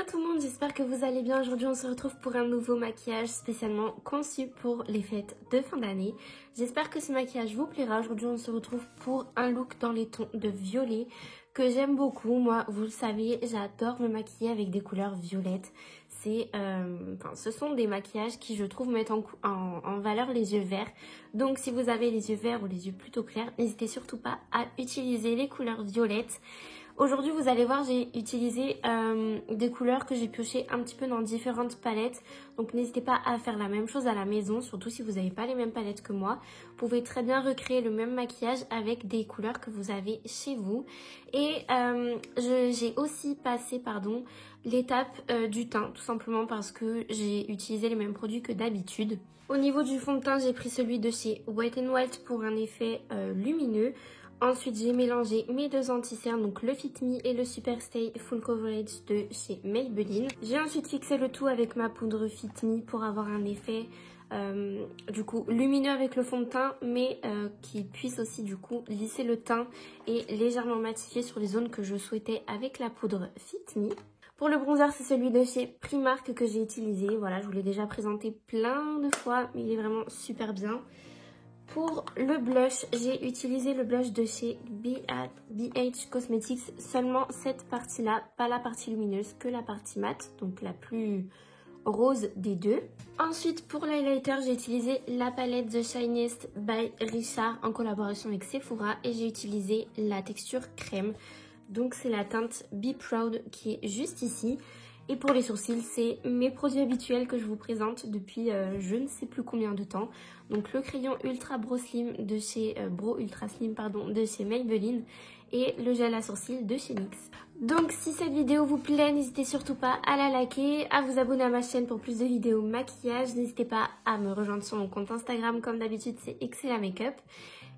tout le monde, j'espère que vous allez bien. Aujourd'hui on se retrouve pour un nouveau maquillage spécialement conçu pour les fêtes de fin d'année. J'espère que ce maquillage vous plaira. Aujourd'hui on se retrouve pour un look dans les tons de violet que j'aime beaucoup. Moi, vous le savez, j'adore me maquiller avec des couleurs violettes. Ce sont des maquillages qui, je trouve, mettent en valeur les yeux verts. Donc si vous avez les yeux verts ou les yeux plutôt clairs, n'hésitez surtout pas à utiliser les couleurs violettes. Aujourd'hui, vous allez voir, j'ai utilisé des couleurs que j'ai piochées un petit peu dans différentes palettes. Donc n'hésitez pas à faire la même chose à la maison, surtout si vous n'avez pas les mêmes palettes que moi. Vous pouvez très bien recréer le même maquillage avec des couleurs que vous avez chez vous. Et j'ai aussi passé l'étape du teint, tout simplement parce que j'ai utilisé les mêmes produits que d'habitude. Au niveau du fond de teint, j'ai pris celui de chez Wet n Wild pour un effet lumineux. Ensuite, j'ai mélangé mes deux anti-cernes, donc le Fit Me et le Super Stay Full Coverage de chez Maybelline. J'ai ensuite fixé le tout avec ma poudre Fit Me pour avoir un effet lumineux avec le fond de teint, mais qui puisse aussi lisser le teint et légèrement matifier sur les zones que je souhaitais avec la poudre Fit Me. Pour le bronzer, c'est celui de chez Primark que j'ai utilisé. Voilà, je vous l'ai déjà présenté plein de fois, mais il est vraiment super bien. Pour le blush, j'ai utilisé le blush de chez BH Cosmetics, seulement cette partie-là, pas la partie lumineuse, que la partie mate, donc la plus rose des deux. Ensuite, pour l'highlighter, j'ai utilisé la palette The Shiniest by Richard en collaboration avec Sephora et j'ai utilisé la texture crème. Donc c'est la teinte Be Proud qui est juste ici. Et pour les sourcils, c'est mes produits habituels que je vous présente depuis je ne sais plus combien de temps. Donc le crayon Ultra Brow Slim de chez de chez Maybelline et le gel à sourcils de chez NYX. Donc si cette vidéo vous plaît, n'hésitez surtout pas à la liker, à vous abonner à ma chaîne pour plus de vidéos maquillage. N'hésitez pas à me rejoindre sur mon compte Instagram, comme d'habitude c'est Excella Makeup.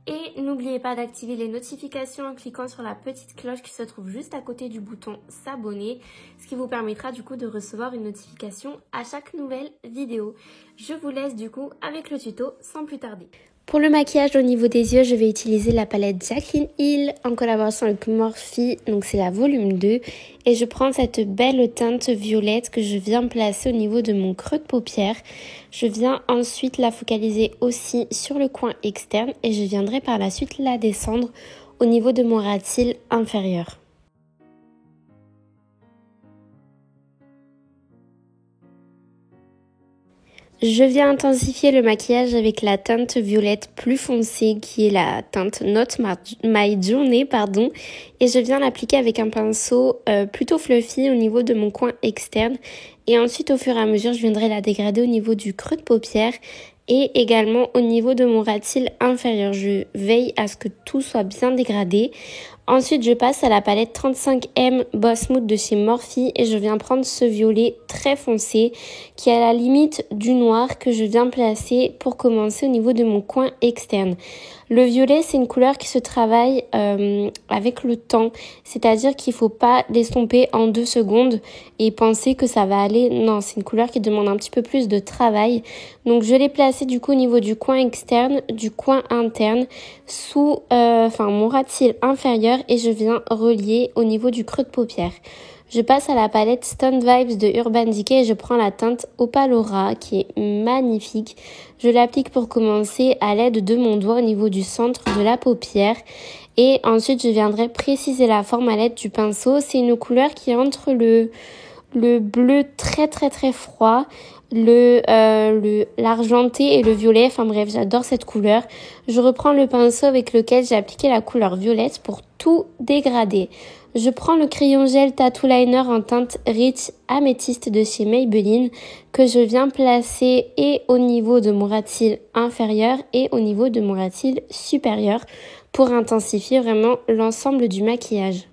Et n'oubliez pas d'activer les notifications en cliquant sur la petite cloche qui se trouve juste à côté du bouton s'abonner, ce qui vous permettra de recevoir une notification à chaque nouvelle vidéo. Je vous laisse avec le tuto sans plus tarder. Pour le maquillage au niveau des yeux, je vais utiliser la palette Jaclyn Hill en collaboration avec Morphe, donc c'est la volume 2. Et je prends cette belle teinte violette que je viens placer au niveau de mon creux de paupière. Je viens ensuite la focaliser aussi sur le coin externe et je viendrai par la suite la descendre au niveau de mon ras de cils inférieur. Je viens intensifier le maquillage avec la teinte violette plus foncée qui est la teinte Not My Journey, et je viens l'appliquer avec un pinceau plutôt fluffy au niveau de mon coin externe et ensuite au fur et à mesure je viendrai la dégrader au niveau du creux de paupière et également au niveau de mon ras de cils inférieur. Je veille à ce que tout soit bien dégradé. Ensuite, je passe à la palette 35M Boss Mood de chez Morphe et je viens prendre ce violet très foncé qui est à la limite du noir que je viens placer pour commencer au niveau de mon coin externe. Le violet, c'est une couleur qui se travaille avec le temps, c'est-à-dire qu'il ne faut pas l'estomper en 2 secondes et penser que ça va aller. Non, c'est une couleur qui demande un petit peu plus de travail. Donc, je l'ai placé au niveau du coin externe, du coin interne, sous mon ras de cils inférieur et je viens relier au niveau du creux de paupière. Je passe à la palette Stone Vibes de Urban Decay et je prends la teinte Opal Aura qui est magnifique. Je l'applique pour commencer à l'aide de mon doigt au niveau du centre de la paupière. Et ensuite, je viendrai préciser la forme à l'aide du pinceau. C'est une couleur qui est entre le bleu très très très froid, l'argenté et le violet. Enfin bref, j'adore cette couleur. Je reprends le pinceau avec lequel j'ai appliqué la couleur violette pour tout dégrader. Je prends le crayon gel Tattoo Liner en teinte Rich Améthyste de chez Maybelline que je viens placer et au niveau de mon ras de cils inférieur et au niveau de mon ras de cils supérieur pour intensifier vraiment l'ensemble du maquillage.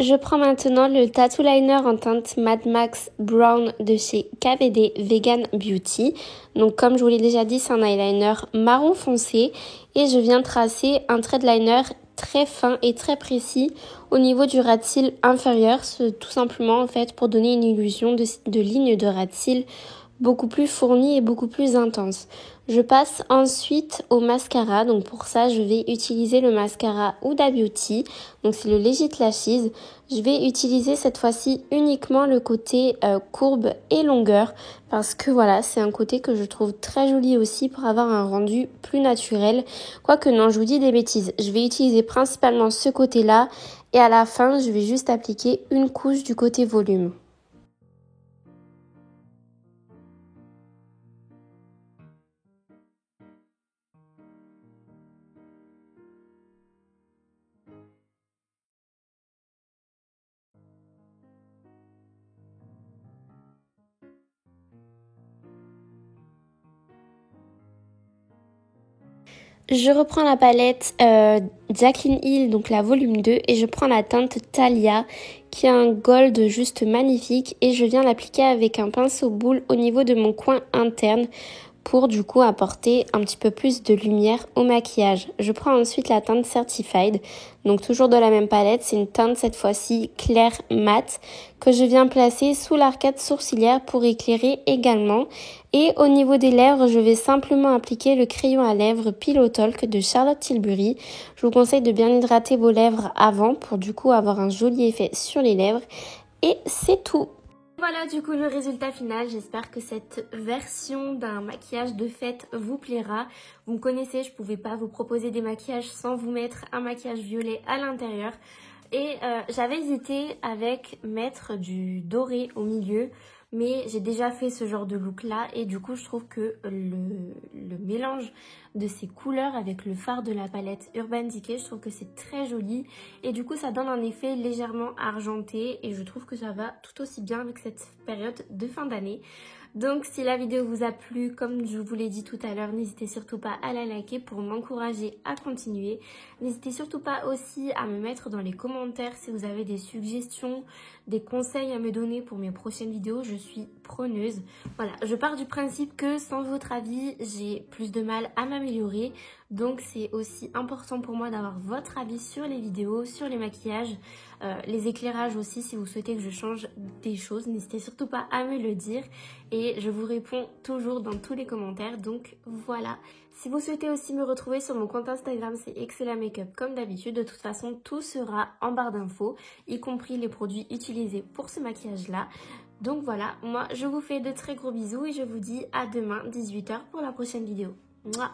Je prends maintenant le Tattoo Liner en teinte Mad Max Brown de chez KVD Vegan Beauty. Donc comme je vous l'ai déjà dit, c'est un eyeliner marron foncé et je viens tracer un trait de liner très fin et très précis au niveau du ras de cils inférieur, tout simplement pour donner une illusion de ligne de ras de cils beaucoup plus fournie et beaucoup plus intense. Je passe ensuite au mascara. Donc pour ça, je vais utiliser le mascara Huda Beauty. Donc c'est le Legit Lashes. Je vais utiliser cette fois-ci uniquement le côté courbe et longueur parce que voilà, c'est un côté que je trouve très joli aussi pour avoir un rendu plus naturel. Quoique non, je vous dis des bêtises. Je vais utiliser principalement ce côté-là et à la fin, je vais juste appliquer une couche du côté volume. Je reprends la palette Jaclyn Hill, donc la volume 2, et je prends la teinte Thalia qui a un gold juste magnifique et je viens l'appliquer avec un pinceau boule au niveau de mon coin interne pour du coup apporter un petit peu plus de lumière au maquillage. Je prends ensuite la teinte Certified, donc toujours de la même palette, c'est une teinte cette fois-ci claire mat que je viens placer sous l'arcade sourcilière pour éclairer également. Et au niveau des lèvres, je vais simplement appliquer le crayon à lèvres Pillow Talk de Charlotte Tilbury. Je vous conseille de bien hydrater vos lèvres avant pour du coup avoir un joli effet sur les lèvres. Et c'est tout. Voilà du coup le résultat final, j'espère que cette version d'un maquillage de fête vous plaira. Vous me connaissez, je pouvais pas vous proposer des maquillages sans vous mettre un maquillage violet à l'intérieur. Et j'avais hésité avec mettre du doré au milieu, mais j'ai déjà fait ce genre de look là et du coup je trouve que le mélange de ces couleurs avec le fard de la palette Urban Decay, je trouve que c'est très joli et du coup ça donne un effet légèrement argenté et je trouve que ça va tout aussi bien avec cette période de fin d'année. Donc si la vidéo vous a plu, comme je vous l'ai dit tout à l'heure, n'hésitez surtout pas à la liker pour m'encourager à continuer. N'hésitez surtout pas aussi à me mettre dans les commentaires si vous avez des suggestions, des conseils à me donner pour mes prochaines vidéos, je suis preneuse. Voilà, je pars du principe que sans votre avis, j'ai plus de mal à m'améliorer. Donc c'est aussi important pour moi d'avoir votre avis sur les vidéos, sur les maquillages, les éclairages aussi si vous souhaitez que je change des choses. N'hésitez surtout pas à me le dire et je vous réponds toujours dans tous les commentaires. Donc voilà. Si vous souhaitez aussi me retrouver sur mon compte Instagram, c'est Excella Makeup comme d'habitude. De toute façon, tout sera en barre d'infos, y compris les produits utilisés pour ce maquillage-là. Donc voilà, moi je vous fais de très gros bisous et je vous dis à demain 18 h pour la prochaine vidéo. Mouah.